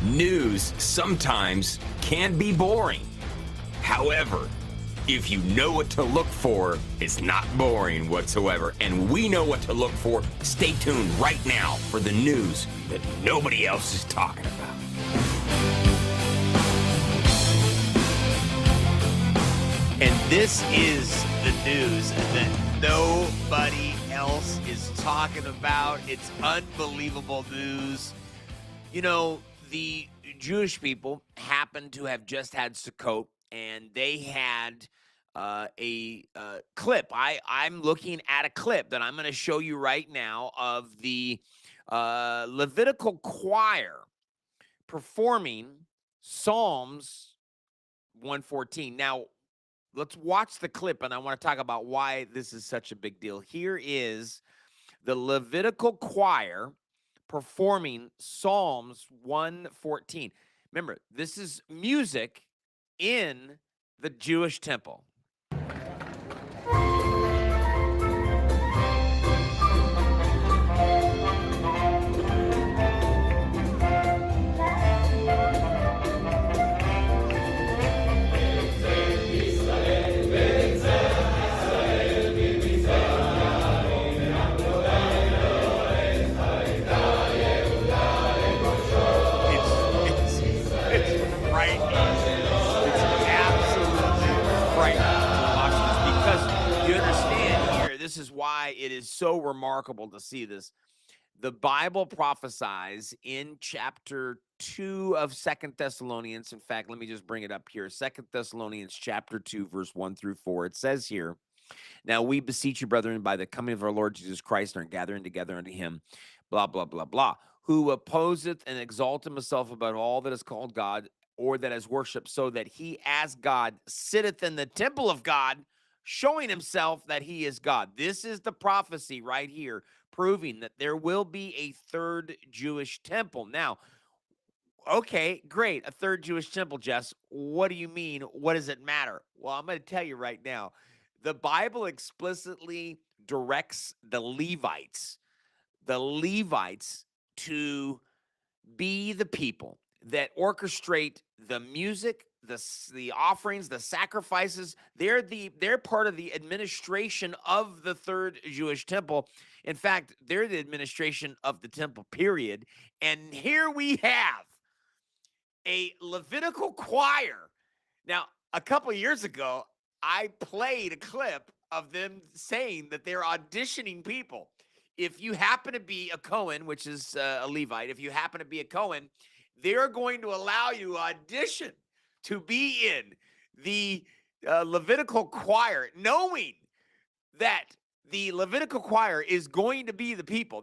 News sometimes can be boring. However, if you know what to look for, it's not boring whatsoever. And we know what to look for. Stay tuned right now for the news that nobody else is talking about. And this is the news that nobody else is talking about. It's unbelievable news. You know, the Jewish people happen to have just had Sukkot, and they had a clip. I'm looking at a clip that I'm going to show you right now of the Levitical choir performing Psalms 114. Now, let's watch the clip, and I want to talk about why this is such a big deal. Here is the Levitical choir performing Psalms 114. Remember, this is music in the Jewish temple. This is why it is so remarkable to see this. The Bible prophesies in chapter 2 of 2 Thessalonians. In fact, let me just bring it up here. 2 Thessalonians chapter 2, verse 1 through 4. It says here, "Now we beseech you, brethren, by the coming of our Lord Jesus Christ, and are gathering together unto him, blah, blah, blah, blah, who opposeth and exalteth himself above all that is called God, or that is worshipped, so that he as God sitteth in the temple of God, showing himself that he is God." This is the prophecy right here, proving that there will be a third Jewish temple. Now, okay, great, a third Jewish temple, Jess. What do you mean? What does it matter? Well, I'm going to tell you right now. The Bible explicitly directs the Levites to be the people that orchestrate the music, the offerings, the sacrifices. They're part of the administration of the third Jewish temple. In fact, they're the administration of the temple, period. And here we have a Levitical choir. Now, a couple of years ago, I played a clip of them saying that they're auditioning people. If you happen to be a Cohen, which is a Levite, if you happen to be a Cohen, they're going to allow you audition to be in the Levitical choir, knowing that the Levitical choir is going to be the people.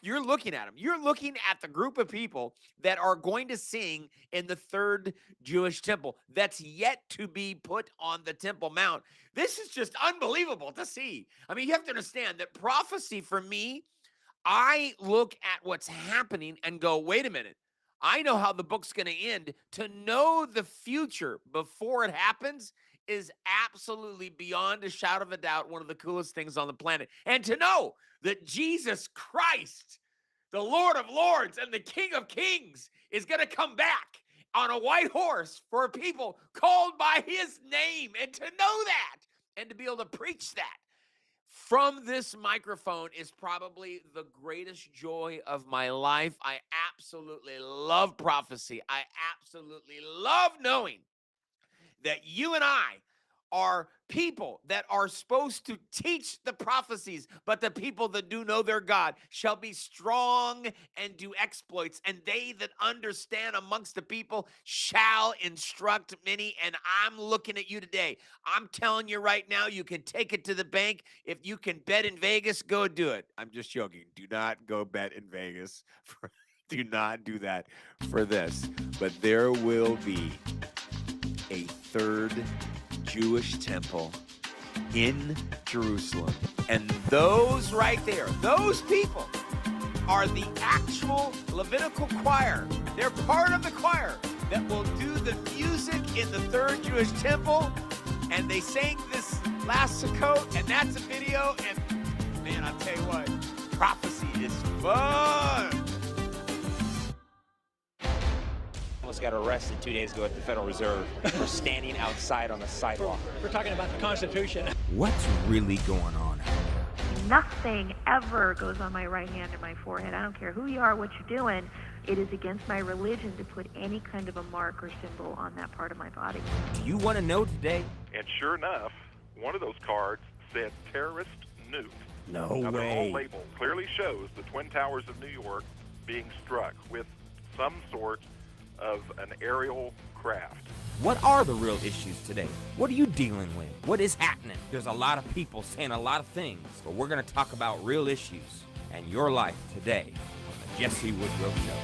You're looking at them. You're looking at the group of people that are going to sing in the third Jewish temple that's yet to be put on the Temple Mount. This is just unbelievable to see. I mean, you have to understand that prophecy for me, I look at what's happening and go, wait a minute. I know how the book's going to end. To know the future before it happens is absolutely beyond a shadow of a doubt one of the coolest things on the planet. And to know that Jesus Christ, the Lord of Lords and the King of Kings, is going to come back on a white horse for people called by his name, and to know that and to be able to preach that from this microphone is probably the greatest joy of my life. I absolutely love prophecy. I absolutely love knowing that you and I are people that are supposed to teach the prophecies, but the people that do know their God shall be strong and do exploits, and they that understand amongst the people shall instruct many. And I'm looking at you today. I'm telling you right now, you can take it to the bank. If you can bet in Vegas, go do it. I'm just joking. Do not go bet in Vegas. Do not do that for this. But there will be a third Jewish temple in Jerusalem. And those right there, those people are the actual Levitical choir. They're part of the choir that will do the music in the third Jewish temple. And they sang this last Sukkot, and that's a video. And man, I'll tell you what, prophecy is fun. almost got arrested 2 days ago at the Federal Reserve for standing outside on the sidewalk. We're talking about the Constitution. What's really going on out there? Nothing ever goes on my right hand or my forehead. I don't care who you are, what you're doing. It is against my religion to put any kind of a mark or symbol on that part of my body. Do you want to know today? And sure enough, one of those cards said terrorist nuke. No Now, their way. whole label clearly shows the Twin Towers of New York being struck with some sort of an aerial craft. What are the real issues today? What are you dealing with? What is happening? There's a lot of people saying a lot of things, but we're going to talk about real issues and your life today on the Jesse Woodrow Show.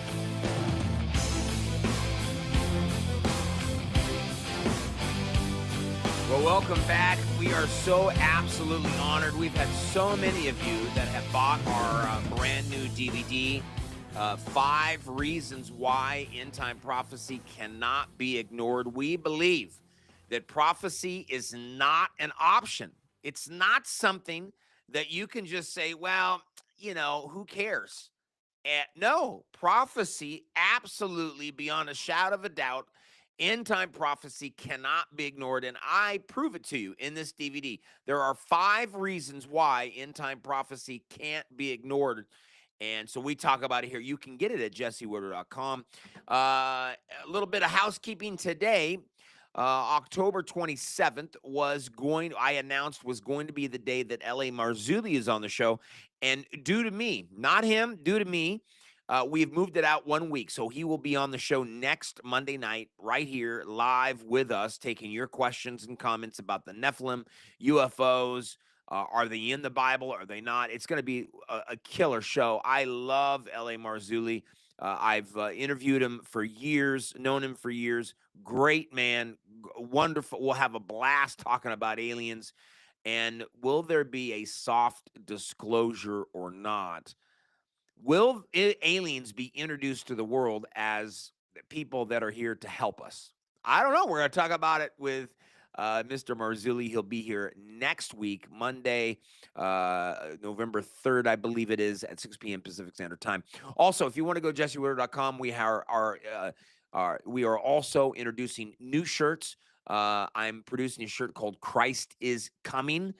Well, welcome back. We are so absolutely honored. We've had so many of you that have bought our brand new DVD, 5 Reasons Why End Time Prophecy Cannot Be Ignored. We believe that prophecy is not an option. It's not something that you can just say, well, you know, who cares? No, prophecy, absolutely, beyond a shadow of a doubt, end time prophecy cannot be ignored, and I prove it to you in this DVD. There are 5 reasons why end time prophecy can't be ignored, and so we talk about it here. You can get it at jessewoodrow.com. A little bit of housekeeping today. October 27th I announced was going to be the day that L.A. Marzulli is on the show, and due to me, not him, due to me, we've moved it out 1 week. So he will be on the show next Monday night, right here, live with us, taking your questions and comments about the Nephilim, UFOs. Are they in the Bible? Are they not? It's going to be a killer show. I love L.A. Marzulli. I've interviewed him for years, known him for years. Great man, wonderful. We'll have a blast talking about aliens. And will there be a soft disclosure or not? Will aliens be introduced to the world as people that are here to help us? I don't know. We're going to talk about it with Mr. Marzulli. He'll be here next week, Monday, November 3rd, I believe it is, at 6 p.m. Pacific Standard Time. Also, if you want to go to jessewoodrow.com, we are also introducing new shirts. I'm producing a shirt called Christ is Coming.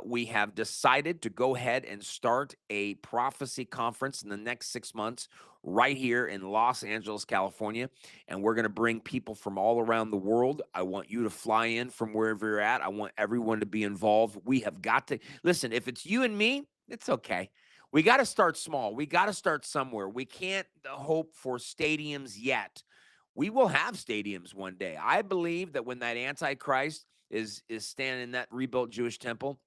We have decided to go ahead and start a prophecy conference in the next 6 months right here in Los Angeles, California. And we're going to bring people from all around the world. I want you to fly in from wherever you're at. I want everyone to be involved. We have got to listen. If it's you and me, it's okay. We got to start small. We got to start somewhere. We can't hope for stadiums yet. We will have stadiums one day. I believe that when that Antichrist is standing in that rebuilt Jewish temple,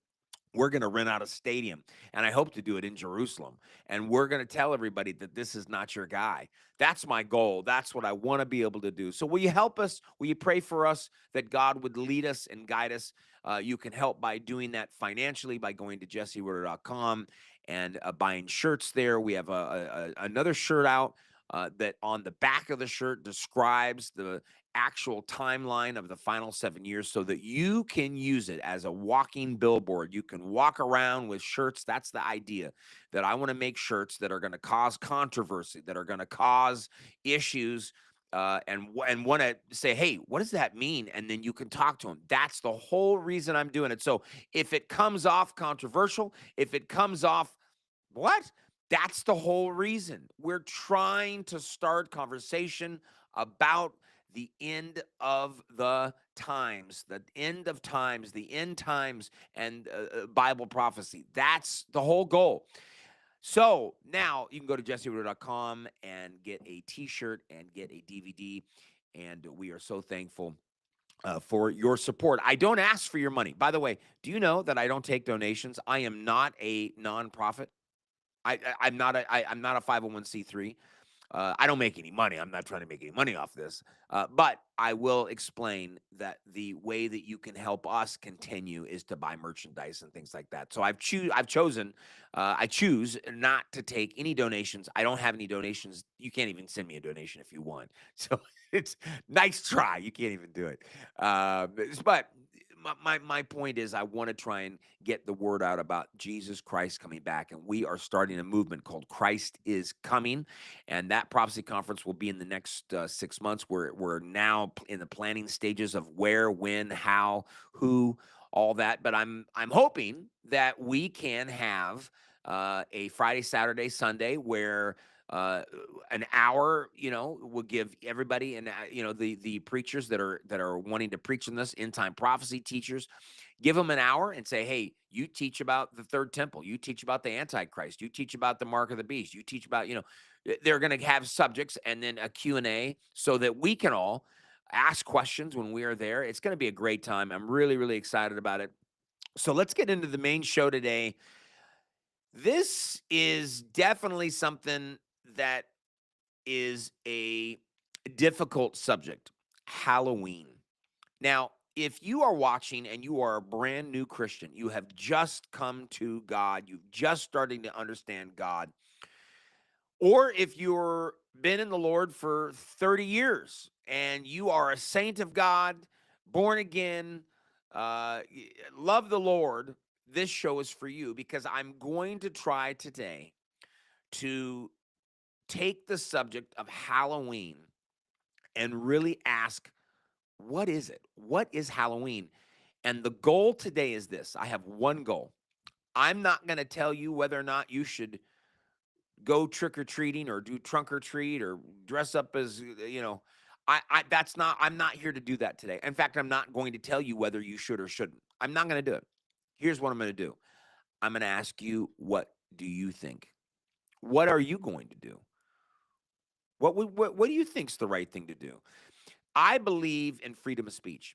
we're going to rent out a stadium, and I hope to do it in Jerusalem. And we're going to tell everybody that this is not your guy. That's my goal. That's what I want to be able to do. So will you help us? Will you pray for us that God would lead us and guide us? You can help by doing that financially by going to jessewoodrow.com and buying shirts there. We have another shirt out that on the back of the shirt describes the actual timeline of the final 7 years so that you can use it as a walking billboard. You can walk around with shirts. That's the idea, that I want to make shirts that are going to cause controversy, that are going to cause issues, and want to say, hey, what does that mean? And then you can talk to them. That's the whole reason I'm doing it. So if it comes off controversial, if it comes off what? That's the whole reason. We're trying to start conversation about the end of the times, the end of times, the end times, and Bible prophecy. That's the whole goal. So now you can go to jessewoodrow.com and get a T-shirt and get a DVD, and we are so thankful for your support. I don't ask for your money. By the way, do you know that I don't take donations? I am not a nonprofit. I'm not a 501c3. I don't make any money. I'm not trying to make any money off this. But I will explain that the way that you can help us continue is to buy merchandise and things like that. So I choose not to take any donations. I don't have any donations. You can't even send me a donation if you want. So it's nice try. You can't even do it. But my point is I want to try and get the word out about Jesus Christ coming back, and we are starting a movement called Christ is Coming, and that prophecy conference will be in the next 6 months. We're now in the planning stages of where, when, how, who, all that. But I'm hoping that we can have a Friday, Saturday, Sunday where an hour, will give everybody, and the preachers that are wanting to preach on this, end time prophecy teachers, give them an hour and say, hey, you teach about the third temple, you teach about the Antichrist, you teach about the mark of the beast, you teach about, they're going to have subjects and then a Q&A so that we can all ask questions when we are there. It's going to be a great time. I'm really, really excited about it. So let's get into the main show today. This is definitely something that is a difficult subject, Halloween. Now, if you are watching and you are a brand new Christian, you have just come to God, you've just starting to understand God, or if you're been in the Lord for 30 years and you are a saint of God, born again, love the Lord, this show is for you, because I'm going to try today to take the subject of Halloween and really ask, what is it? What is Halloween? And the goal today is this. I have one goal. I'm not going to tell you whether or not you should go trick-or-treating or do trunk or treat or dress up as, I'm not here to do that today. In fact, I'm not going to tell you whether you should or shouldn't. I'm not going to do it. Here's what I'm going to do. I'm going to ask you, what do you think? What are you going to do? What do you think's the right thing to do? I believe in freedom of speech.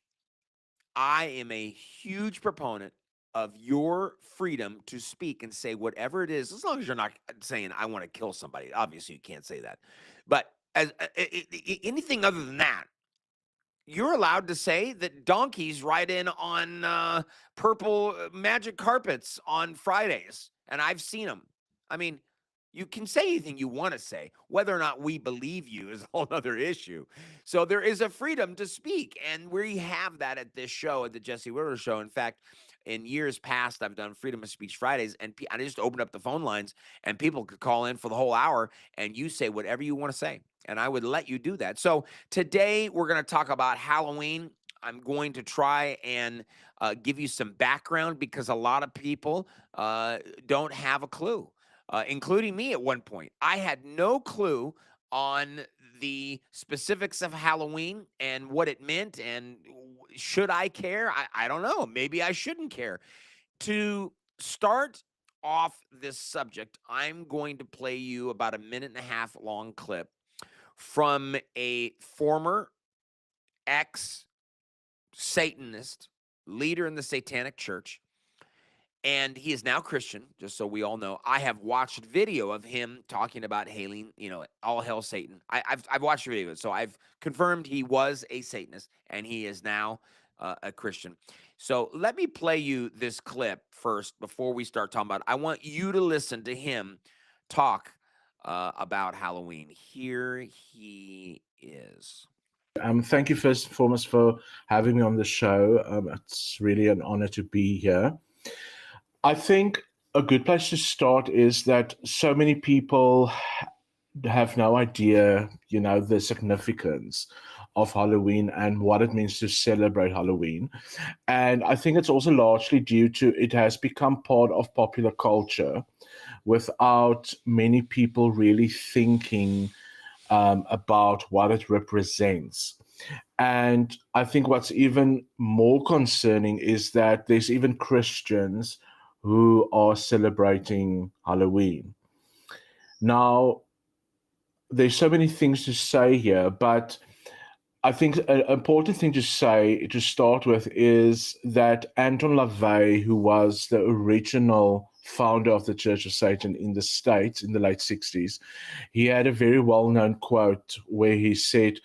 I am a huge proponent of your freedom to speak and say whatever it is, as long as you're not saying, I want to kill somebody. Obviously, you can't say that. But as anything other than that, you're allowed to say that donkeys ride in on purple magic carpets on Fridays, and I've seen them. I mean, you can say anything you want to say. Whether or not we believe you is a whole other issue. So there is a freedom to speak, and we have that at this show, at the Jesse Woodrow Show. In fact, in years past, I've done Freedom of Speech Fridays, and I just opened up the phone lines, and people could call in for the whole hour, and you say whatever you want to say, and I would let you do that. So today, we're going to talk about Halloween. I'm going to try and give you some background, because a lot of people don't have a clue. Including me at one point. I had no clue on the specifics of Halloween and what it meant, and should I care? I don't know. Maybe I shouldn't care. To start off this subject, I'm going to play you about a 1.5-minute long clip from a former ex-Satanist leader in the Satanic Church. And he is now Christian, just so we all know. I have watched video of him talking about hailing, all hail Satan. I've watched video, so I've confirmed he was a Satanist, and he is now a Christian. So let me play you this clip first before we start talking about it. I want you to listen to him talk about Halloween. Here he is. Thank you first and foremost for having me on the show. It's really an honor to be here. I think a good place to start is that so many people have no idea, the significance of Halloween and what it means to celebrate Halloween. And I think it's also largely due to it has become part of popular culture without many people really thinking about what it represents. And I think what's even more concerning is that there's even Christians who are celebrating Halloween. Now, there's so many things to say here, but I think an important thing to say to start with is that Anton LaVey, who was the original founder of the Church of Satan in the States in the late 60s, he had a very well-known quote where he said,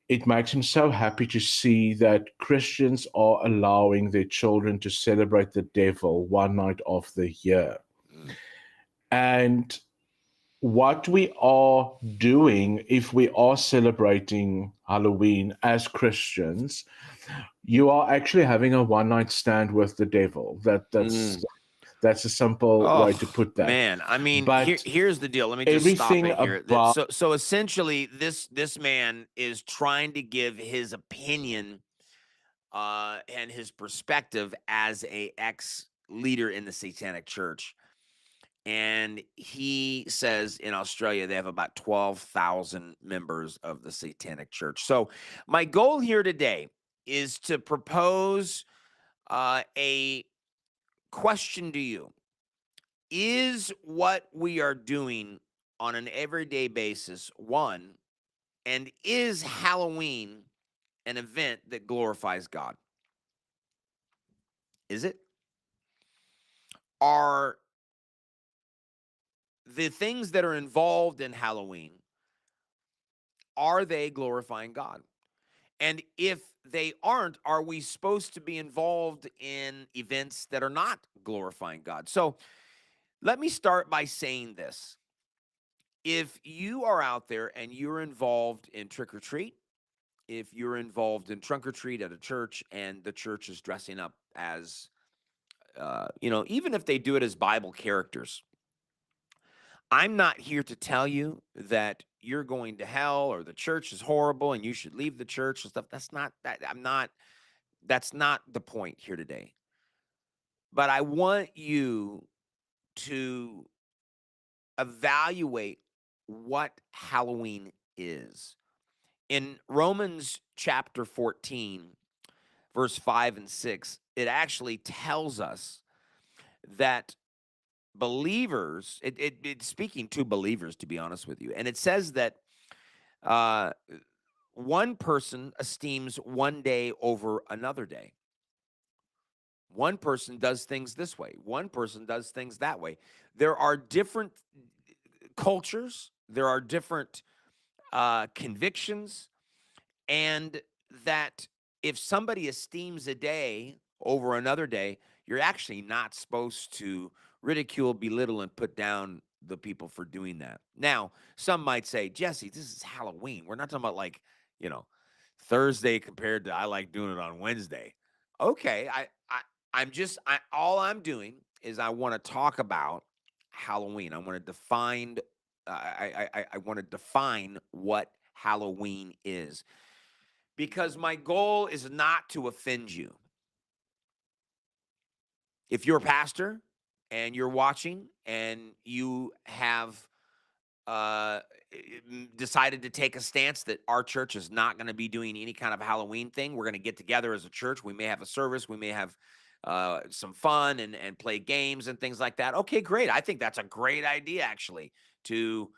"It makes him so happy to see that Christians are allowing their children to celebrate the devil one night of the year." And what we are doing, if we are celebrating Halloween as Christians, you are actually having a one-night stand with the devil. That's a simple way to put that. Man, I mean, But here's the deal. Let me just stop everything it here. about So essentially, this man is trying to give his opinion and his perspective as a ex-leader in the Satanic Church. And he says in Australia they have about 12,000 members of the Satanic Church. So my goal here today is to propose a question to you. Is what we are doing on an everyday basis, one, and is Halloween an event that glorifies God? Is it? Are the things that are involved in Halloween, are they glorifying God? And if they aren't, are we supposed to be involved in events that are not glorifying God? So let me start by saying this. If you are out there and you're involved in trick or treat, if you're involved in trunk or treat at a church and the church is dressing up as, even if they do it as Bible characters, I'm not here to tell you that you're going to hell or the church is horrible and you should leave the church and stuff. That's not the point here today. But I want you to evaluate what Halloween is. In Romans chapter 14, verse 5 and 6, it actually tells us that believers, it's speaking to believers, to be honest with you, and it says that one person esteems one day over another day. One person does things this way. One person does things that way. There are different cultures. There are different convictions. And that if somebody esteems a day over another day, you're actually not supposed to ridicule, belittle, and put down the people for doing that. Now, some might say, Jesse, this is Halloween. We're not talking about Thursday compared to I like doing it on Wednesday. Okay, all I'm doing is I want to talk about Halloween. I want to define I want to define what Halloween is, because my goal is not to offend you. If you're a pastor and you're watching and you have decided to take a stance that our church is not going to be doing any kind of Halloween thing, we're going to get together as a church. We may have a service. We may have some fun and play games and things like that. Okay, great. I think that's a great idea, actually, to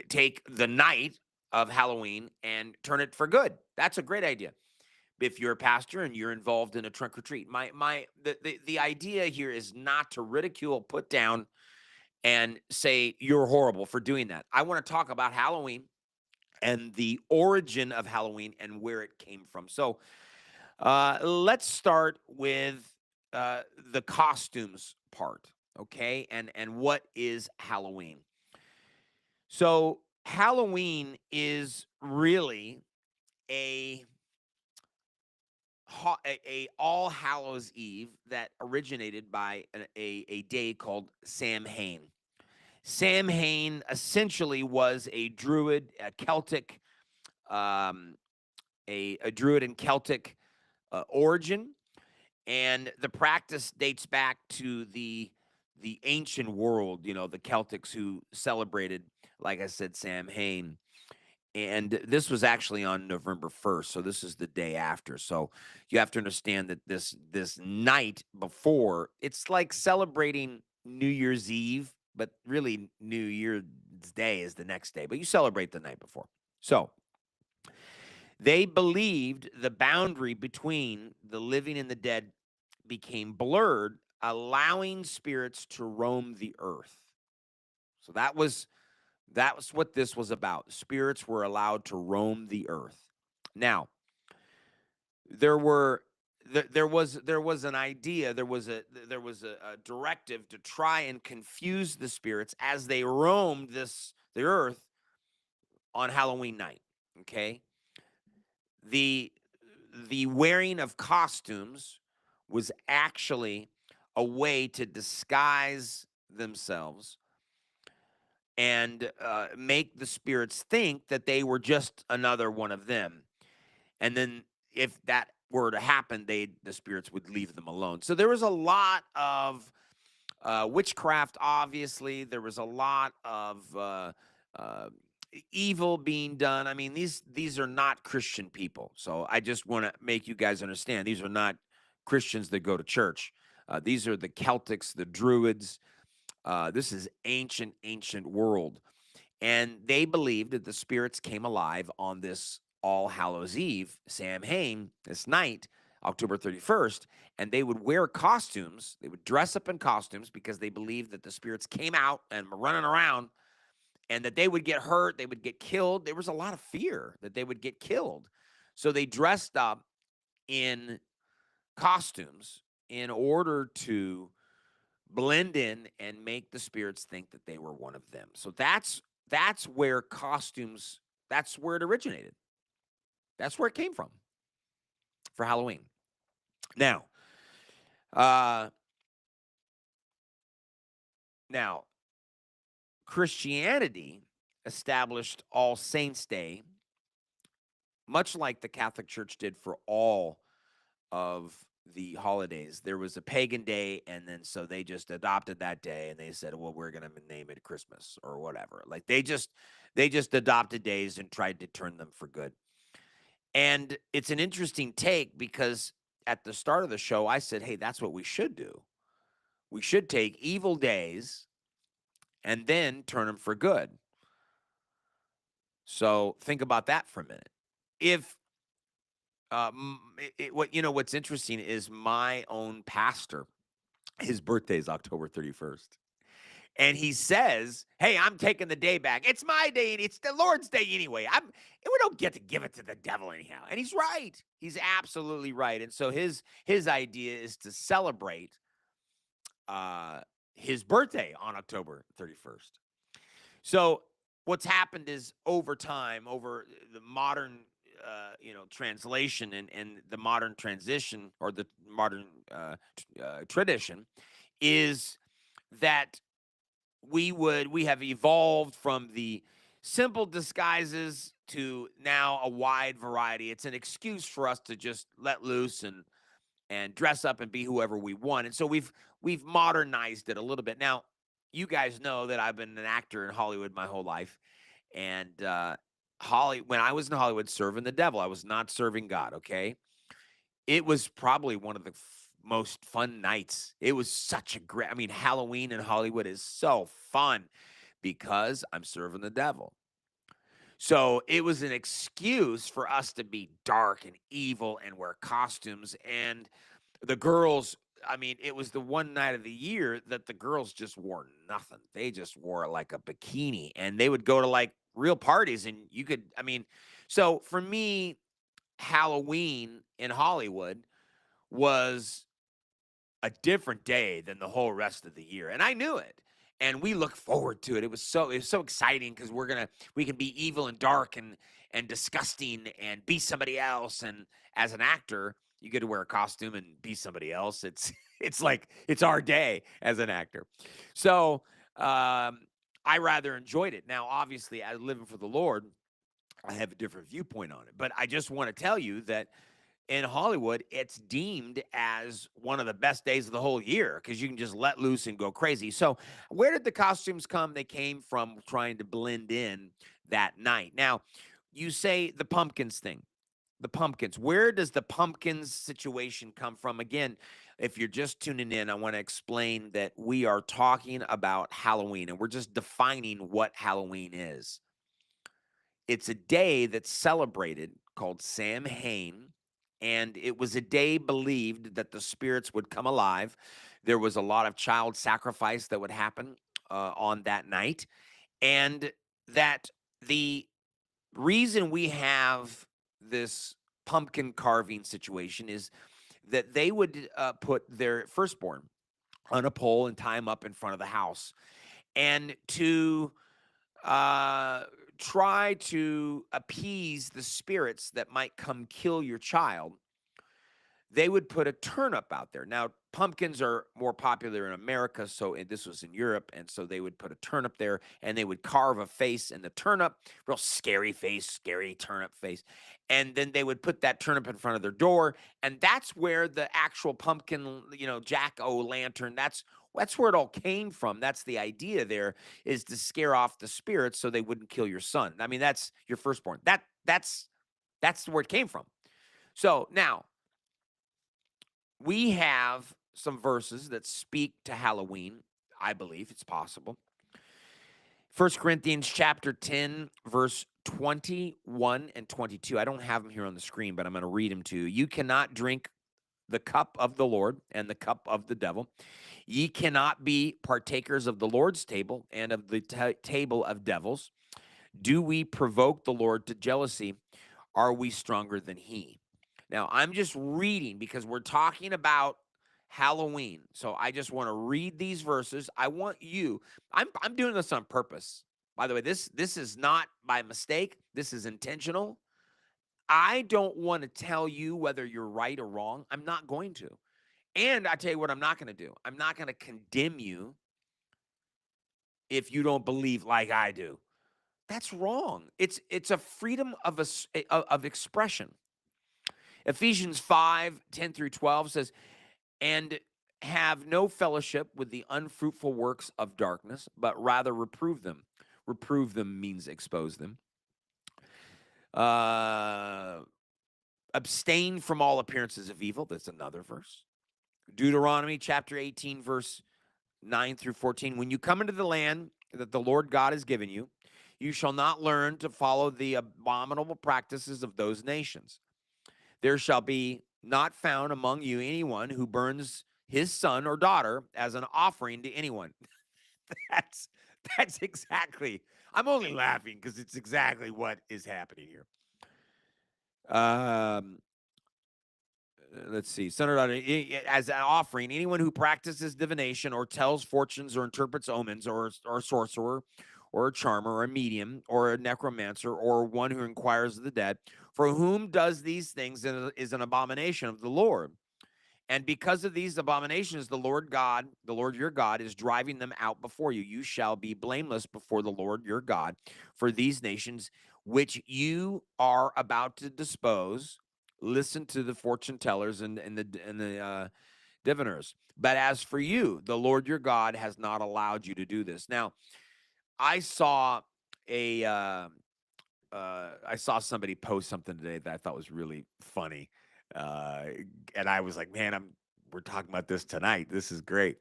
take the night of Halloween and turn it for good. That's a great idea. If you're a pastor and you're involved in a trunk or treat, the idea here is not to ridicule, put down, and say you're horrible for doing that. I want to talk about Halloween and the origin of Halloween and where it came from. So let's start with the costumes part, okay? And what is Halloween? So Halloween is really a All Hallows Eve that originated by a day called Samhain. Samhain essentially was a druid, a Celtic, a druid and Celtic origin, and the practice dates back to the ancient world. The Celtics who celebrated, like I said, Samhain. And this was actually on November 1st, so this is the day after. So you have to understand that this night before, it's like celebrating New Year's Eve, but really New Year's Day is the next day, but you celebrate the night before. So they believed the boundary between the living and the dead became blurred, allowing spirits to roam the earth. So that was what this was about. Spirits were allowed to roam the earth. Now, there was an idea, there was a directive to try and confuse the spirits as they roamed the earth on Halloween night. Okay, the the wearing of costumes was actually a way to disguise themselves and make the spirits think that they were just another one of them. And then if that were to happen, the spirits would leave them alone. So there was a lot of witchcraft, obviously. There was a lot of evil being done. I mean, these are not Christian people. So I just want to make you guys understand, these are not Christians that go to church. These are the Celtics, the Druids. This is ancient world. And they believed that the spirits came alive on this All Hallows Eve, Samhain, this night, October 31st, and they would wear costumes. They would dress up in costumes because they believed that the spirits came out and were running around and that they would get hurt, they would get killed. There was a lot of fear that they would get killed. So they dressed up in costumes in order to blend in and make the spirits think that they were one of them. So that's where costumes, that's where it originated. That's where it came from for Halloween. Now, Christianity established All Saints' Day, much like the Catholic Church did for all of the holidays. There was a pagan day, and then so they just adopted that day, and they said, well, we're going to name it Christmas or whatever. Like they just adopted days and tried to turn them for good. And it's an interesting take because at the start of the show, I said, hey, that's what we should do. We should take evil days and then turn them for good. So think about that for a minute. If what's interesting is my own pastor, his birthday is October 31st. And he says, hey, I'm taking the day back. It's my day, and it's the Lord's day anyway. We don't get to give it to the devil anyhow. And he's right. He's absolutely right. And so his idea is to celebrate his birthday on October 31st. So what's happened is over time, over the modern translation and the modern transition or the modern tradition is that we have evolved from the simple disguises to now a wide variety. It's an excuse for us to just let loose and dress up and be whoever we want. And so we've modernized it a little bit. Now, you guys know that I've been an actor in Hollywood my whole life. And when I was in Hollywood serving the devil, I was not serving God, okay? It was probably one of the most fun nights. It was such a great, Halloween in Hollywood is so fun because I'm serving the devil. So it was an excuse for us to be dark and evil and wear costumes. And the girls, it was the one night of the year that the girls just wore nothing. They just wore like a bikini, and they would go to like real parties, and you could, so for me, Halloween in Hollywood was a different day than the whole rest of the year. And I knew it. And we look forward to it. It was so exciting because we can be evil and dark and disgusting and be somebody else. And as an actor, you get to wear a costume and be somebody else. It's like it's our day as an actor. So I rather enjoyed it. Now, obviously, as living for the Lord, I have a different viewpoint on it. But I just want to tell you that in Hollywood, it's deemed as one of the best days of the whole year because you can just let loose and go crazy. So where did the costumes come? They came from trying to blend in that night. Now, you say the pumpkins thing. The pumpkins. Where does the pumpkins situation come from? Again, if you're just tuning in, I want to explain that we are talking about Halloween, and we're just defining what Halloween is. It's a day that's celebrated called Samhain. And it was a day believed that the spirits would come alive. There was a lot of child sacrifice that would happen on that night. And that the reason we have this pumpkin carving situation is that they would put their firstborn on a pole and tie him up in front of the house. And to try to appease the spirits that might come kill your child, they would put a turnip out there. Now, pumpkins are more popular in America, so this was in Europe, and so they would put a turnip there, and they would carve a face in the turnip, real scary face, scary turnip face, and then they would put that turnip in front of their door, and that's where the actual pumpkin, jack-o'-lantern, that's where it all came from. That's the idea there, is to scare off the spirits so they wouldn't kill your son. I mean, that's your firstborn. That's where it came from. So now, we have some verses that speak to Halloween. I believe it's possible. 1 Corinthians chapter 10, verse 21 and 22. I don't have them here on the screen, but I'm going to read them to you. You cannot drink the cup of the Lord and the cup of the devil. Ye cannot be partakers of the Lord's table and of the table of devils. Do we provoke the Lord to jealousy? Are we stronger than he? Now, I'm just reading because we're talking about Halloween. So I just want to read these verses. I want you, I'm doing this on purpose. By the way, this is not by mistake. This is intentional. I don't want to tell you whether you're right or wrong. I'm not going to. And I tell you what I'm not going to do. I'm not going to condemn you if you don't believe like I do. That's wrong. It's a freedom of expression. Ephesians 5, 10 through 12 says, and have no fellowship with the unfruitful works of darkness, but rather reprove them. Reprove them means expose them. Abstain from all appearances of evil. That's another verse. Deuteronomy chapter 18, verse 9 through 14. When you come into the land that the Lord God has given you, you shall not learn to follow the abominable practices of those nations. There shall be not found among you anyone who burns his son or daughter as an offering to anyone. That's exactly, I'm only laughing because it's exactly what is happening here. Let's see. Son or daughter, as an offering, anyone who practices divination or tells fortunes or interprets omens or a sorcerer or a charmer or a medium or a necromancer or one who inquires of the dead, for whom does these things is an abomination of the Lord. And because of these abominations, the Lord your God, is driving them out before you. You shall be blameless before the Lord your God for these nations which you are about to dispose. Listen to the fortune tellers and the diviners. But as for you, the Lord your God has not allowed you to do this. Now, I saw somebody post something today that I thought was really funny. And I was like, man, we're talking about this tonight. This is great.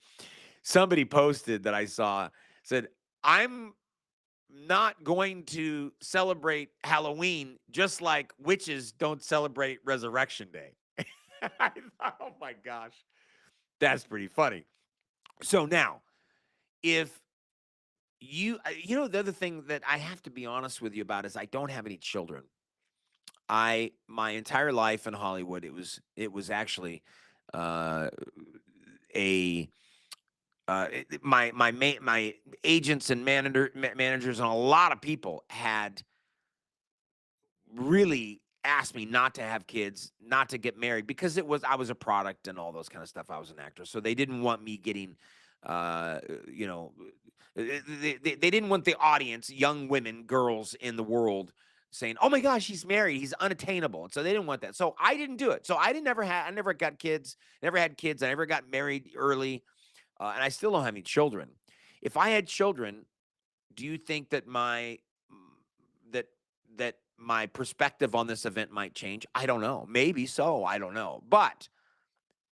Somebody posted that I saw, said, I'm not going to celebrate Halloween just like witches don't celebrate Resurrection Day. I thought, oh my gosh, that's pretty funny. So now, if the other thing that I have to be honest with you about is I don't have any children. My entire life in Hollywood, it was actually my agents and managers and a lot of people had really asked me not to have kids, not to get married, because I was a product and all those kind of stuff. I was an actor, so they didn't want me getting, they didn't want the audience, young women, girls in the world, saying, "Oh my gosh, he's married, he's unattainable," and so they didn't want that. So I didn't do it. So I never got kids, never had kids. I never got married early, and I still don't have any children. If I had children, do you think that my perspective on this event might change? I don't know. Maybe so. I don't know. But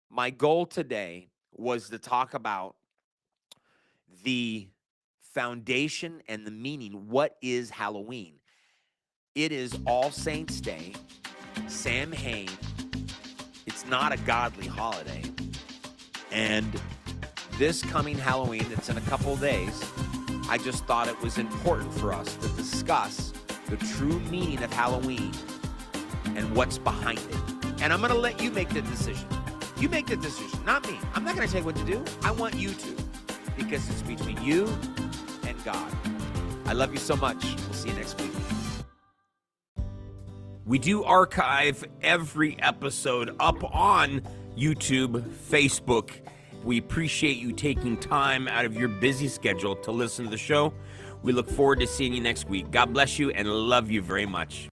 my goal today was to talk about the foundation and the meaning. What is Halloween? It is All Saints Day, Samhain. It's not a godly holiday. And this coming Halloween, that's in a couple of days, I just thought it was important for us to discuss the true meaning of Halloween and what's behind it. And I'm going to let you make the decision. You make the decision, not me. I'm not going to tell you what to do. I want you to, because it's between you and God. I love you so much. We'll see you next week. We do archive every episode up on YouTube, Facebook. We appreciate you taking time out of your busy schedule to listen to the show. We look forward to seeing you next week. God bless you and love you very much.